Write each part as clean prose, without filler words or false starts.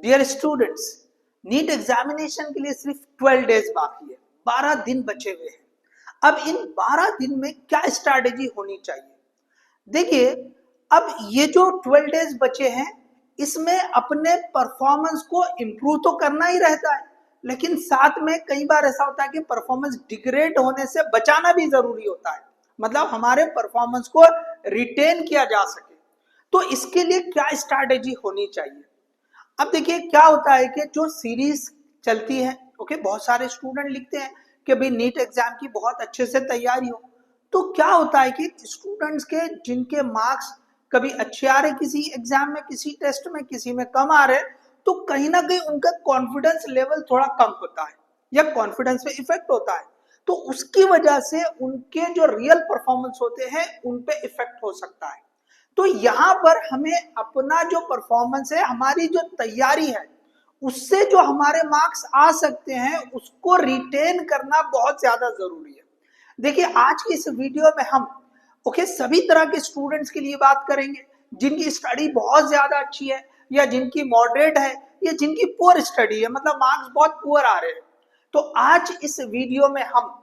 Dear students, NEET examination के लिए सिर्फ 12 डेज बाकी है, 12 दिन बचे हुए हैं। अब इन 12 दिन में क्या स्ट्रैटेजी होनी चाहिए? देखिए, अब ये जो 12 डेज बचे हैं, इसमें अपने परफॉर्मेंस को इम्प्रूव तो करना ही रहता है, लेकिन साथ में कई बार ऐसा होता है कि परफॉर्मेंस डिग्रेड होने से बचाना भी जरूरी होता है, मतलब हमारे परफॉर्मेंस को रिटेन किया जा सके। तो इसके लिए क्या स्ट्रैटेजी होनी चाहिए? अब देखिए क्या होता है कि जो सीरीज चलती है, ओके, बहुत सारे स्टूडेंट लिखते हैं कि भाई नीट एग्जाम की बहुत अच्छे से तैयारी हो। तो क्या होता है कि स्टूडेंट्स के जिनके मार्क्स कभी अच्छे आ रहे किसी एग्जाम में, किसी टेस्ट में, किसी में कम आ रहे, तो कहीं ना कहीं उनका कॉन्फिडेंस लेवल थोड़ा कम होता है या कॉन्फिडेंस पे इफेक्ट होता है। तो उसकी वजह से उनके जो रियल परफॉर्मेंस होते हैं उन पे इफेक्ट हो सकता है। तो यहाँ पर हमें अपना जो परफॉर्मेंस है, हमारी जो तैयारी है, उससे जो हमारे मार्क्स आ सकते हैं उसको रिटेन करना बहुत ज्यादा जरूरी है। देखिए आज की इस वीडियो में हम सभी तरह के स्टूडेंट्स के लिए बात करेंगे, जिनकी स्टडी बहुत ज्यादा अच्छी है या जिनकी मॉडरेट है या जिनकी पुअर स्टडी है, मतलब मार्क्स बहुत पुअर आ रहे हैं। तो आज इस वीडियो में हम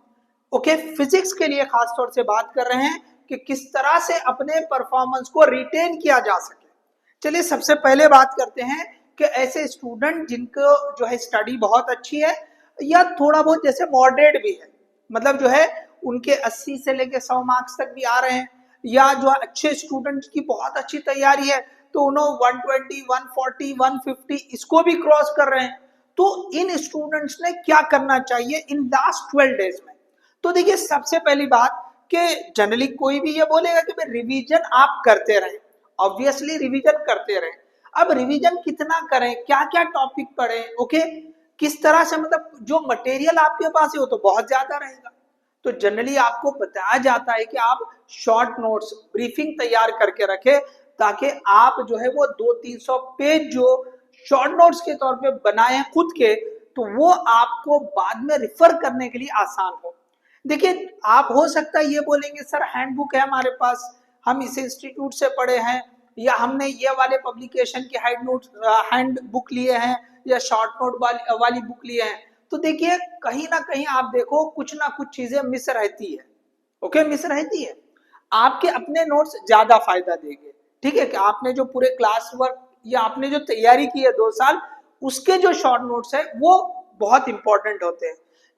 फिजिक्स के लिए खास तौर से बात कर रहे हैं कि किस तरह से अपने परफॉर्मेंस को रिटेन किया जा सके। चलिए सबसे पहले बात करते हैं कि ऐसे स्टूडेंट जिनको जो है स्टडी बहुत अच्छी है या थोड़ा बहुत जैसे मॉडरेट भी है, मतलब जो है उनके 80 से लेके 100 मार्क्स तक भी आ रहे हैं, या जो अच्छे स्टूडेंट की बहुत अच्छी तैयारी है तो उन्होंने 120, 140, 150 इसको भी क्रॉस कर रहे हैं। तो इन स्टूडेंट्स ने क्या करना चाहिए इन लास्ट 12 डेज में? तो देखिए सबसे पहली बात कि जनरली कोई भी ये बोलेगा कि भाई रिवीजन आप करते रहें, ऑब्वियसली रिवीजन करते रहें। अब रिवीजन कितना करें, क्या क्या टॉपिक पढ़ें, किस तरह से, मतलब जो मटेरियल आपके पास है वो तो बहुत ज्यादा रहेगा। तो जनरली आपको बताया जाता है कि आप शॉर्ट नोट्स, ब्रीफिंग तैयार करके रखें, ताकि आप जो है वो 200-300 पेज जो शॉर्ट नोट्स के तौर पे बनाए खुद के, तो वो आपको बाद में रिफर करने के लिए आसान हो। देखिए आप हो सकता है ये बोलेंगे सर हैंडबुक है हमारे पास, हम इस इंस्टीट्यूट से पढ़े हैं, या हमने ये वाले पब्लिकेशन के हैंड बुक लिए हैं, या शॉर्ट नोट वाली बुक लिए हैं। तो देखिए कहीं ना कहीं आप देखो कुछ ना कुछ चीजें मिस रहती है, मिस रहती है। आपके अपने नोट्स ज्यादा फायदा देंगे, ठीक है, कि आपने जो पूरे क्लास वर्क या आपने जो तैयारी की है 2 साल, उसके जो शॉर्ट नोट्स है वो बहुत इंपॉर्टेंट होते हैं।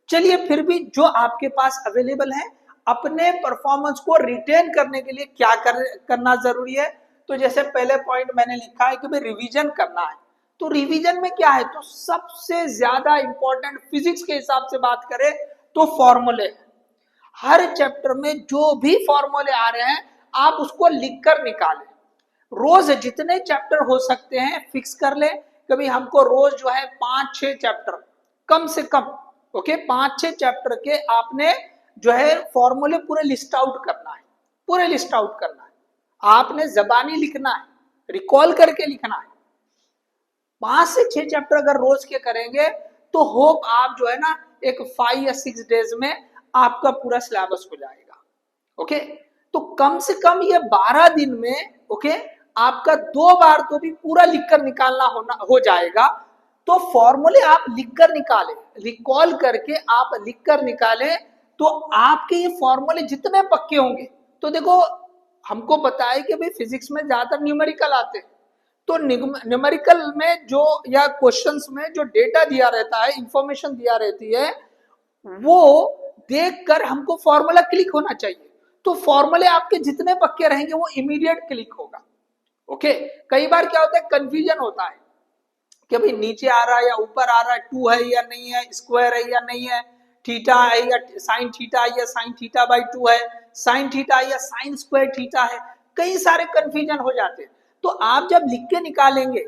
चलिए फिर भी जो आपके पास अवेलेबल है, अपने परफॉर्मेंस को रिटेन करने के लिए क्या करना जरूरी है? तो जैसे पहले पॉइंट मैंने लिखा है कि भाई रिवीजन करना है। तो रिवीजन में क्या है, तो सबसे ज्यादा इंपॉर्टेंट फिजिक्स के हिसाब से बात करें तो फॉर्मूले। हर चैप्टर में जो भी फॉर्मूले आ रहे हैं आप उसको लिखकर निकालें। रोज जितने चैप्टर हो सकते हैं फिक्स कर ले, कभी हमको रोज जो है 5-6 चैप्टर कम से कम, 5-6 चैप्टर के आपने जो है फॉर्मूले पूरे लिस्ट आउट करना है, पूरे लिस्ट आउट करना है। आपने जबानी लिखना है, रिकॉल करके लिखना है। 5 से 6 चैप्टर अगर रोज के करेंगे तो होप आप जो है ना एक 5 या 6 डेज में आपका पूरा सिलेबस हो जाएगा। तो कम से कम ये 12 दिन में आपका 2 बार तो भी पूरा लिखकर निकालना हो जाएगा। तो फॉर्मूले आप लिखकर निकालें, रिकॉल करके आप लिखकर निकालें, तो आपके ये फॉर्मूले जितने पक्के होंगे, तो देखो हमको पता है कि भाई फिजिक्स में ज्यादातर न्यूमेरिकल आते हैं, तो न्यूमेरिकल में जो या क्वेश्चंस में जो डेटा दिया रहता है, इंफॉर्मेशन दिया रहती है, वो देखकर हमको फॉर्मूला क्लिक होना चाहिए। तो फॉर्मूले आपके जितने पक्के रहेंगे वो इमीडिएट क्लिक होगा। कई बार क्या होता है, कंफ्यूजन होता है कि भाई नीचे आ रहा है या ऊपर आ रहा है, 2 है या नहीं है, स्क्वायर है या नहीं है, थीटा है या साइन थीटा है या साइन थीटा बाई 2 है, साइन थीटा है या साइन स्क्वायर थीटा है, कई सारे कंफ्यूजन हो जाते हैं। तो आप जब लिख के निकालेंगे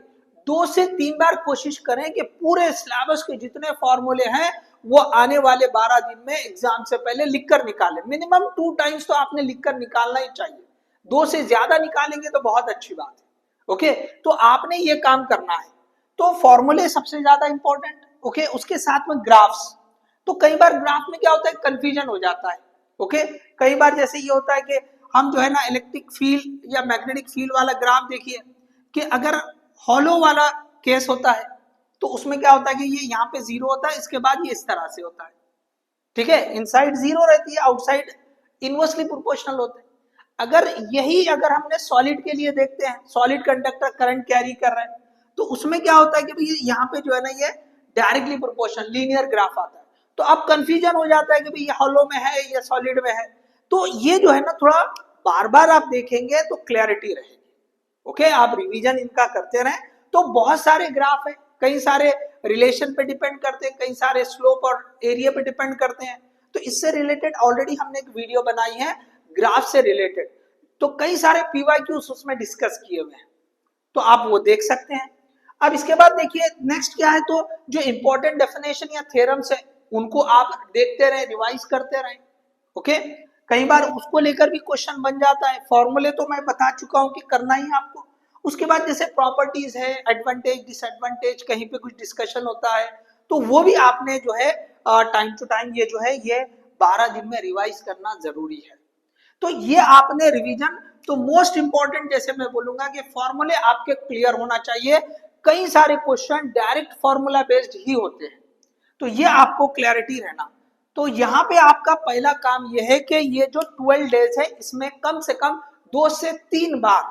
2 से 3 बार कोशिश करें कि पूरे सिलेबस के जितने फॉर्मूले हैं वो आने वाले 12 दिन में एग्जाम से पहले लिखकर निकालें। मिनिमम 2 टाइम्स तो आपने लिखकर निकालना ही चाहिए, 2 से ज्यादा निकालेंगे तो बहुत अच्छी बात है। तो आपने ये काम करना है। तो फॉर्मूले सबसे ज्यादा इंपॉर्टेंट, उसके साथ में ग्राफ्स। तो कई बार ग्राफ में क्या होता है, कंफ्यूजन हो जाता है। कई बार जैसे ये होता है कि हम जो है ना इलेक्ट्रिक फील्ड या मैग्नेटिक फील्ड वाला ग्राफ देखिए कि अगर हॉलो वाला केस होता है तो उसमें क्या होता है कि ये यहाँ पे 0 होता है, इसके बाद ये इस तरह से होता है, ठीक है, इनसाइड 0 रहती है, आउटसाइड इनवर्सली प्रोपोर्शनल होते हैं। अगर हमने सॉलिड के लिए देखते हैं, सॉलिड कंडक्टर करंट कैरी कर रहा है, तो उसमें क्या होता है कि भाई यहाँ पे जो है ना ये डायरेक्टली प्रोपोर्शनल लीनियर ग्राफ आता है, तो अब कंफ्यूजन हो जाता है कि भाई ये हॉलो में है या सॉलिड में है। तो ये जो है ना थोड़ा बार बार आप देखेंगे तो क्लैरिटी रहेगी। ओके, आप रिवीजन इनका करते रहें। तो बहुत सारे ग्राफ है, कई सारे रिलेशन पे डिपेंड करते हैं, कई सारे स्लोप और एरिया पे डिपेंड करते हैं। तो इससे रिलेटेड ऑलरेडी हमने एक वीडियो बनाई है ग्राफ से रिलेटेड, तो कई सारे पीवाईक्यूज उसमें डिस्कस किए हुए हैं, तो आप वो देख सकते हैं। अब इसके बाद देखिए नेक्स्ट क्या है, तो जो इंपॉर्टेंट डेफिनेशन या थ्योरम्स है उनको आप देखते रहे, रिवाइज करते रहे। ओके, कई बार उसको लेकर भी क्वेश्चन बन जाता है, फॉर्मूले तो मैं बता चुका हूं कि करना ही आपको। उसके बाद जैसे प्रॉपर्टीज है, एडवांटेज डिसएडवांटेज, कहीं पे कुछ डिस्कशन होता है, तो वो भी आपने जो है टाइम टू टाइम ये जो है ये 12 दिन में रिवाइज करना जरूरी है। तो ये आपने रिवीजन, तो मोस्ट इंपॉर्टेंट जैसे मैं बोलूंगा कि फॉर्मूले आपके क्लियर होना चाहिए। कई सारे क्वेश्चन डायरेक्ट फॉर्मूला बेस्ड ही होते हैं, तो ये आपको क्लैरिटी रहना। तो यहाँ पे आपका पहला काम यह है कि ये जो 12 डेज है इसमें कम से कम 2 से 3 बार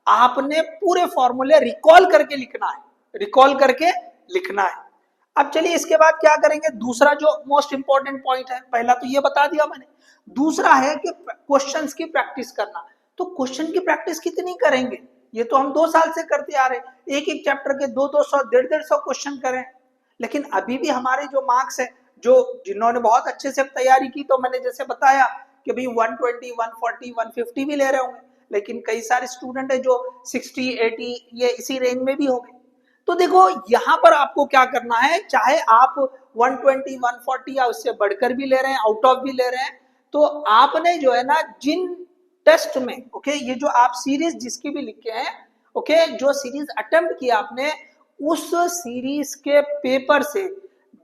आपने पूरे फॉर्मूले रिकॉल करके लिखना है, रिकॉल करके लिखना है। अब चलिए इसके बाद क्या करेंगे, दूसरा जो मोस्ट इंपॉर्टेंट पॉइंट है, पहला तो ये बता दिया मैंने, दूसरा है कि क्वेश्चंस की प्रैक्टिस करना। तो क्वेश्चन की प्रैक्टिस कितनी करेंगे, ये तो हम 2 साल से करते आ रहे हैं, एक एक चैप्टर के 200 150 क्वेश्चन करें। लेकिन अभी भी हमारे जो मार्क्स है, जो जिन्होंने बहुत अच्छे से तैयारी की, तो मैंने जैसे बताया कि भाई 120 140 150 भी ले रहे होंगे, लेकिन कई सारे स्टूडेंट है जो 60 80 ये इसी रेंज में भी होंगे। तो देखो यहाँ पर आपको क्या करना है, चाहे आप 120 140 या उससे बढ़कर भी ले रहे हैं, आउट ऑफ भी ले रहे हैं, तो आपने जो है ना जिन टेस्ट में, ओके, ये जो आप सीरीज जिसकी भी लिखे हैं, ओके, जो सीरीज अटेम्प्ट किया आपने, उस सीरीज के पेपर से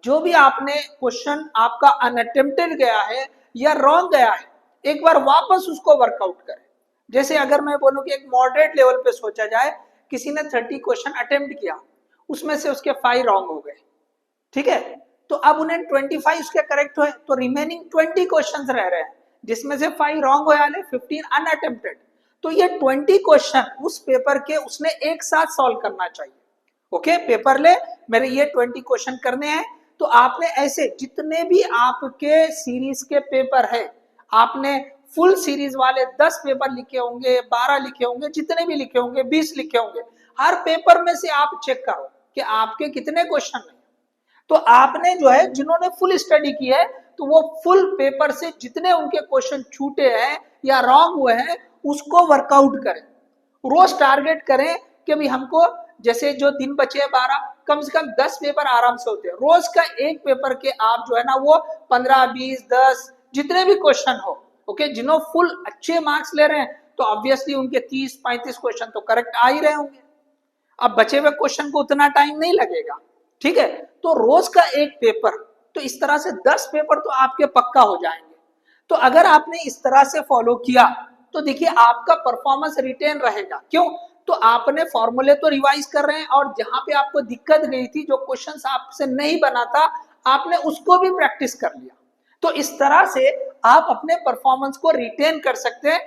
जो भी आपने क्वेश्चन आपका अनअटेम्प्टेड गया है या रॉन्ग गया है, एक बार वापस उसको वर्कआउट करें। जैसे अगर मैं बोलूं कि एक मॉडरेट लेवल पे सोचा जाए, किसी ने 30 क्वेश्चन अटेम्प्ट किया, उसमें से उसके 5 रॉन्ग हो गए, ठीक है, तो अब उन्हें 25 उसके करेक्ट हुए, तो रिमेनिंग 20 क्वेश्चन रह रहे हैं, जिसमें से 5 रॉन्ग हो जाने, 15 अनअटेम्प्टेड। तो ये 20 क्वेश्चन उस पेपर के उसने एक साथ सॉल्व करना चाहिए। ओके, पेपर ले, मेरे ये 20 क्वेश्चन करने हैं, तो आपने ऐसे जितने भी आपके सीरीज के पेपर है, आपने फुल सीरीज वाले 10 पेपर लिखे होंगे, 12 लिखे होंगे, जितने भी लिखे होंगे, 20 लिखे होंगे, हर पेपर में से आप चेक करो कि आपके कितने क्वेश्चन है। तो आपने जो है जिन्होंने फुल स्टडी की है, तो वो फुल पेपर से जितने उनके क्वेश्चन छूटे हैं या रॉन्ग हुए हैं उसको वर्कआउट करें। रोज टारगेट करें कि भाई हमको, जैसे जो दिन बचे 12, कम से कम 10 पेपर आराम से होते हैं, रोज का एक पेपर के आप जो है ना वो 15 20 10 जितने भी क्वेश्चन हो, ओके, जिन्हों फुल अच्छे मार्क्स ले रहे हैं तो ऑब्वियसली उनके 30 35 क्वेश्चन तो करेक्ट आ ही रहे होंगे। अब बचे हुए क्वेश्चन को उतना टाइम नहीं लगेगा, ठीक है, तो रोज का एक पेपर, तो इस तरह से 10 पेपर तो आपके पक्का हो जाएंगे। तो अगर आपने इस तरह से फॉलो किया तो देखिए आपका परफॉर्मेंस रिटेन रहेगा। क्यों, तो आपने फॉर्मूले तो रिवाइज कर रहे हैं, और जहां पे आपको दिक्कत गई थी, जो क्वेश्चन आपसे नहीं बना था, आपने उसको भी प्रैक्टिस कर लिया। तो इस तरह से आप अपने परफॉर्मेंस को रिटेन कर सकते हैं,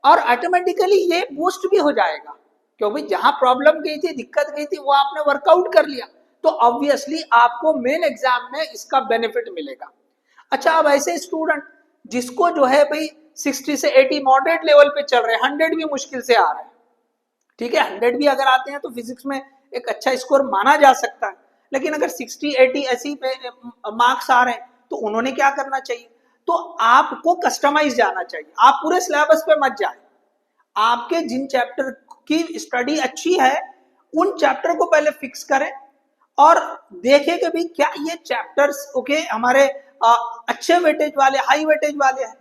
और ऑटोमेटिकली ये बूस्ट भी हो जाएगा, क्योंकि जहां प्रॉब्लम गई थी, दिक्कत गई थी, वो आपने वर्कआउट कर लिया, तो ऑब्वियसली आपको मेन एग्जाम में इसका बेनिफिट मिलेगा। अच्छा, अब ऐसे स्टूडेंट जिसको जो है भाई 60 से 80 मॉडरेट लेवल पे चल रहे हैं, 100 भी मुश्किल से आ रहे हैं, ठीक है, 100 भी अगर आते हैं तो फिजिक्स में एक अच्छा स्कोर माना जा सकता है, लेकिन अगर 60 80 ऐसी पे मार्क्स आ रहे हैं तो उन्होंने क्या करना चाहिए, तो आपको कस्टमाइज जाना चाहिए, आप पूरे सिलेबस पे मत जाए। आपके जिन चैप्टर की स्टडी अच्छी है उन चैप्टर को पहले फिक्स करें और देखें कि भाई क्या ये चैप्टर्स, ओके, हमारे अच्छे वेटेज वाले, हाई वेटेज वाले हैं,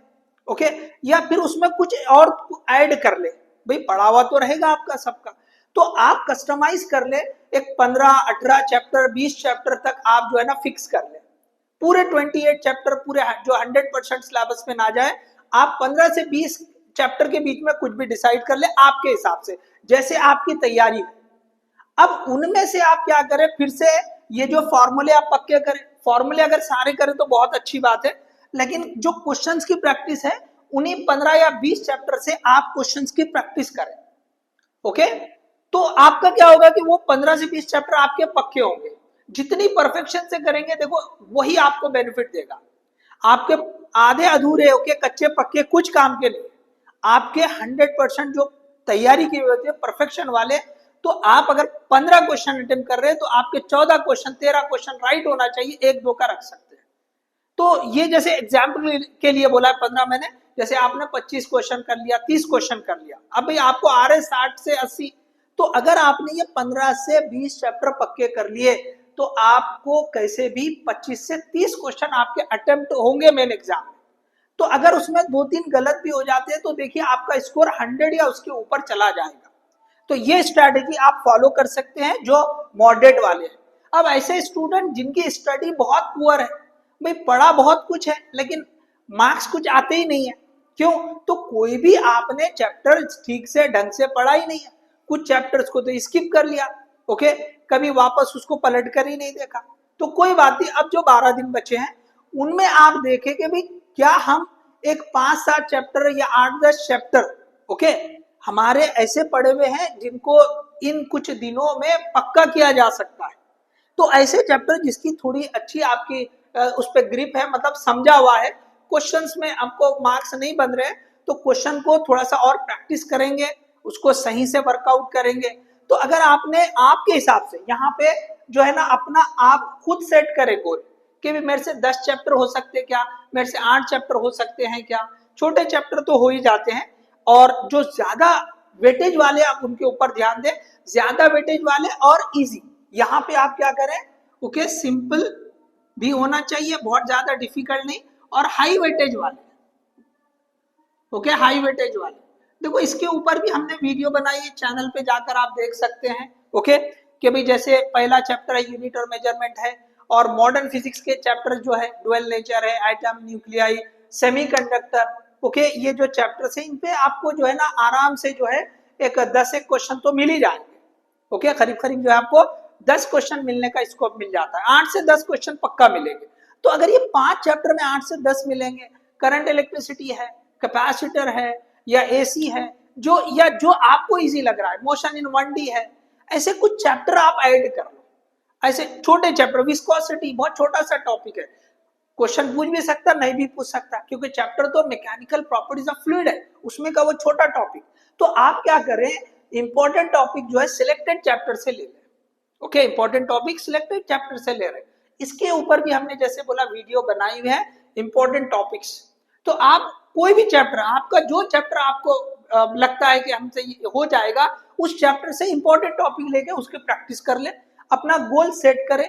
ओके, या फिर उसमें कुछ और ऐड कर ले। भाई पढ़ा हुआ तो रहेगा आपका सबका, तो आप कस्टमाइज कर ले, एक 15 18 चैप्टर 20 चैप्टर तक आप जो है ना फिक्स कर ले। पूरे 28 चैप्टर पूरे जो 100% सिलेबस में ना जाए, आप 15 से 20 चैप्टर के बीच में कुछ भी डिसाइड कर ले आपके हिसाब से, जैसे आपकी तैयारी है। अब उनमें से आप क्या करें, फिर से ये जो फॉर्मूले आप पक्के करें, फॉर्मूले अगर सारे करें तो बहुत अच्छी बात है, लेकिन जो क्वेश्चंस की प्रैक्टिस है उन्हीं 15 या 20 चैप्टर से आप क्वेश्चंस की प्रैक्टिस करें। ओके, तो आपका क्या होगा कि वो 15 से 20 चैप्टर आपके पक्के होंगे। जितनी परफेक्शन से करेंगे देखो वही आपको बेनिफिट देगा। आपके आधे अधूरे ओके कच्चे पक्के कुछ काम के नहीं, आपके 100% जो तैयारी की होती है परफेक्शन वाले, तो आप अगर 15 क्वेश्चन अटेम्प्ट कर रहे हैं तो आपके 14 क्वेश्चन 13 क्वेश्चन राइट होना चाहिए, 1-2 का रख सकते हैं। तो ये जैसे एग्जाम्पल के लिए बोला है 15 मैंने, जैसे आपने 25 क्वेश्चन कर लिया, 30 क्वेश्चन कर लिया, अब भाई आपको आ रहे 60 से 80, तो अगर आपने ये 15 से 20 चैप्टर पक्के कर लिए तो आपको कैसे भी 25 से 30 क्वेश्चन आपके अटेम्प्ट होंगे मेन एग्जाम में। तो अगर उसमें 2-3 गलत भी हो जाते हैं तो देखिए आपका स्कोर 100 या उसके ऊपर चला जाएगा। तो ये स्ट्रैटेजी आप फॉलो कर सकते हैं जो मॉडरेट वाले हैं। अब ऐसे स्टूडेंट जिनकी स्टडी बहुत पुअर है, भाई पढ़ा बहुत कुछ है लेकिन मार्क्स कुछ आते ही नहीं है, क्यों? तो कोई भी आपने चैप्टर ठीक से ढंग से पढ़ा ही नहीं है, कुछ चैप्टर्स को तो स्किप कर लिया, ओके, कभी वापस उसको पलट कर ही नहीं देखा, तो कोई बात नहीं। अब जो 12 दिन बचे हैं उनमें आप देखें कि भाई क्या हम एक 5-7 चैप्टर या 8-10 चैप्टर ओके हमारे ऐसे पढ़े हुए हैं जिनको इन कुछ दिनों में पक्का किया जा सकता है। तो ऐसे चैप्टर जिसकी थोड़ी अच्छी आपकी उस पर ग्रिप है, मतलब समझा हुआ है, क्वेश्चंस में आपको मार्क्स नहीं बन रहे, तो क्वेश्चन को थोड़ा सा और प्रैक्टिस करेंगे, उसको सही से वर्कआउट करेंगे। तो अगर आपने आपके हिसाब से यहाँ पे जो है ना अपना आप खुद सेट करें गोल कि मेरे से 10 चैप्टर हो सकते हैं क्या, मेरे से 8 चैप्टर हो सकते हैं क्या, छोटे चैप्टर तो हो ही जाते हैं, और जो ज्यादा वेटेज वाले आप उनके ऊपर ध्यान दें, ज्यादा वेटेज वाले और इजी, यहाँ पे आप क्या करें ओके सिंपल भी होना चाहिए, बहुत ज्यादा डिफिकल्ट नहीं, और हाई वेटेज वाले ओके हाई वेटेज वाले। देखो इसके ऊपर भी हमने वीडियो बनाई है, चैनल पे जाकर आप देख सकते हैं ओके कि भाई जैसे पहला चैप्टर है यूनिट और मेजरमेंट है, और मॉडर्न फिजिक्स के चैप्टर जो है डुअल नेचर है, एटम, न्यूक्लियाई, सेमीकंडक्टर ओके ये जो चैप्टर्स है इन पे आपको जो है ना आराम से जो है एक 10 एक क्वेश्चन तो मिल ही जाएंगे ओके, करीब करीब जो है आपको 10 क्वेश्चन मिलने का स्कोप मिल जाता है, 8 से 10 क्वेश्चन पक्का मिलेंगे। तो अगर ये 5 चैप्टर में 8 से 10 मिलेंगे, करंट इलेक्ट्रिसिटी है, कैपेसिटर है या एसी है, जो आपको इजी लग रहा है, मोशन इन 1D है, ऐसे कुछ चैप्टर आप ऐड कर लो, ऐसे छोटे चैप्टर, विस्कोसिटी बहुत छोटा सा टॉपिक है, क्वेश्चन पूछ भी सकता नहीं भी पूछ सकता, क्योंकि चैप्टर तो मैकेनिकल प्रॉपर्टीज ऑफ फ्लूइड है, उसमें का वो छोटा टॉपिक। तो आप क्या करें, इंपॉर्टेंट टॉपिक जो है सिलेक्टेड चैप्टर से ले लें okay, important topic selected chapter से ले रहे हैं। इसके ऊपर भी हमने जैसे बोला वीडियो बनाई हुई है इंपॉर्टेंट टॉपिक्स। तो आप कोई भी चैप्टर, आपका जो चैप्टर आपको लगता है कि हमसे हो जाएगा, उस चैप्टर से इंपॉर्टेंट टॉपिक लेके उसके प्रैक्टिस कर ले, अपना गोल सेट करें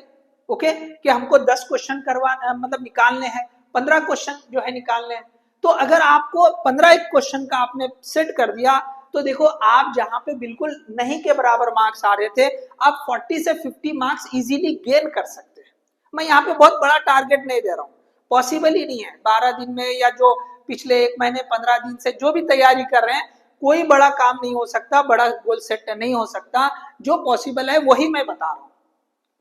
ओके कि हमको 10 क्वेश्चन करवाना मतलब निकालने हैं, 15 क्वेश्चन जो है निकालने हैं। तो अगर आपको 15 क्वेश्चन का आपने सेट कर दिया तो देखो आप जहां पे बिल्कुल नहीं के बराबर मार्क्स आ रहे थे, आप 40 से 50 मार्क्स इजीली गेन कर सकते हैं। मैं यहाँ पे बहुत बड़ा टारगेट नहीं दे रहा हूँ, पॉसिबल ही नहीं है 12 दिन में, या जो पिछले 1 महीने 15 दिन से जो भी तैयारी कर रहे हैं, कोई बड़ा काम नहीं हो सकता, बड़ा गोल सेट नहीं हो सकता। जो पॉसिबल है वही मैं बता रहा हूँ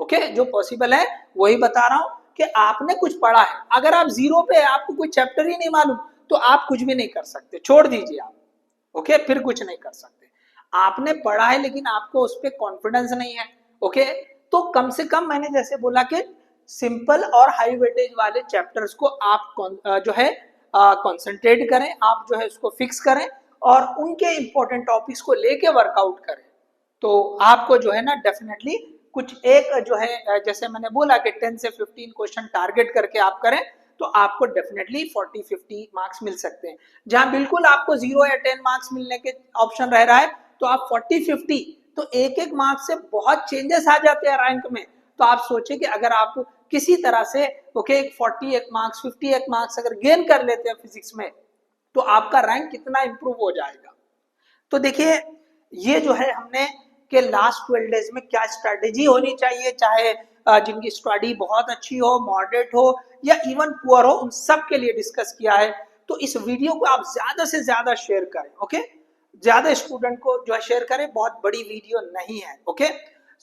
ओके, जो पॉसिबल है वही बता रहा हूँ कि आपने कुछ पढ़ा है, अगर आप जीरो पे है, आपको कोई चैप्टर ही नहीं मालूम, तो आप कुछ भी नहीं कर सकते, छोड़ दीजिए आप ओके, फिर कुछ नहीं कर सकते। आपने पढ़ा है लेकिन आपको उस पर कॉन्फिडेंस नहीं है ओके, तो कम से कम मैंने जैसे बोला कि सिंपल और हाई वेटेज वाले चैप्टर्स को आप जो है कंसंट्रेट करें, आप जो है उसको फिक्स करें और उनके इंपॉर्टेंट टॉपिक्स को लेके वर्कआउट करें, तो आपको जो है ना डेफिनेटली कुछ एक जो है जैसे मैंने बोला कि 10 से 15 क्वेश्चन टारगेट करके आप करें तो आपको डेफिनेटली 40-50 मार्क्स मिल सकते हैं। जहां बिल्कुल आपको 0 या 10 मार्क्स मिलने के ऑप्शन रह रहा है तो आप 40-50, तो एक मार्क्स से बहुत चेंजेस आ जाते हैं रैंक में। तो आप सोचिए कि अगर आप किसी तरह से ओके 41 मार्क्स 58 मार्क्स अगर गेन कर लेते हैं फिजिक्स में, तो आपका रैंक कितना इंप्रूव हो जाएगा। तो देखिए ये जो है हमने कि लास्ट 12 डेज में क्या स्ट्रैटेजी होनी चाहिए, चाहे जिनकी स्टडी बहुत अच्छी हो, मॉडरेट हो या इवन पुअर हो, उन सब के लिए डिस्कस किया है। तो इस वीडियो को आप ज्यादा से ज्यादा शेयर करें ओके, ज्यादा स्टूडेंट को जो है शेयर करें, बहुत बड़ी वीडियो नहीं है okay.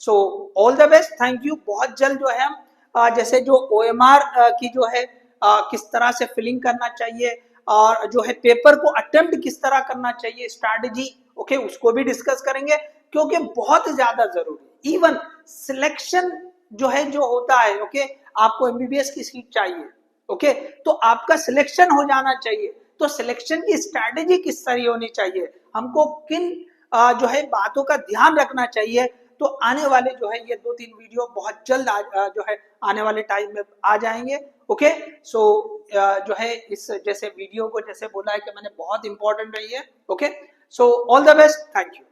So all the best, thank you. बहुत जल्द जो है हम जैसे जो OMR की जो है किस तरह से फिलिंग करना चाहिए और जो है पेपर को अटेम्प्ट किस तरह करना चाहिए, स्ट्रैटेजी, ओके, उसको भी डिस्कस करेंगे क्योंकि बहुत ज्यादा जरूरी। इवन सिलेक्शन जो है जो होता है, ओके, आपको MBBS की सीट चाहिए, ओके, तो आपका सिलेक्शन हो जाना चाहिए, तो सिलेक्शन की स्ट्रैटेजी किस तरह होनी चाहिए, हमको किन जो है बातों का ध्यान रखना चाहिए। तो आने वाले जो है ये 2-3 वीडियो बहुत जल्द जो है आने वाले टाइम में आ जाएंगे, ओके। सो जो है इस जैसे वीडियो को जैसे बोला है कि मैंने बहुत इंपॉर्टेंट रही है, okay. So all the best, thank you.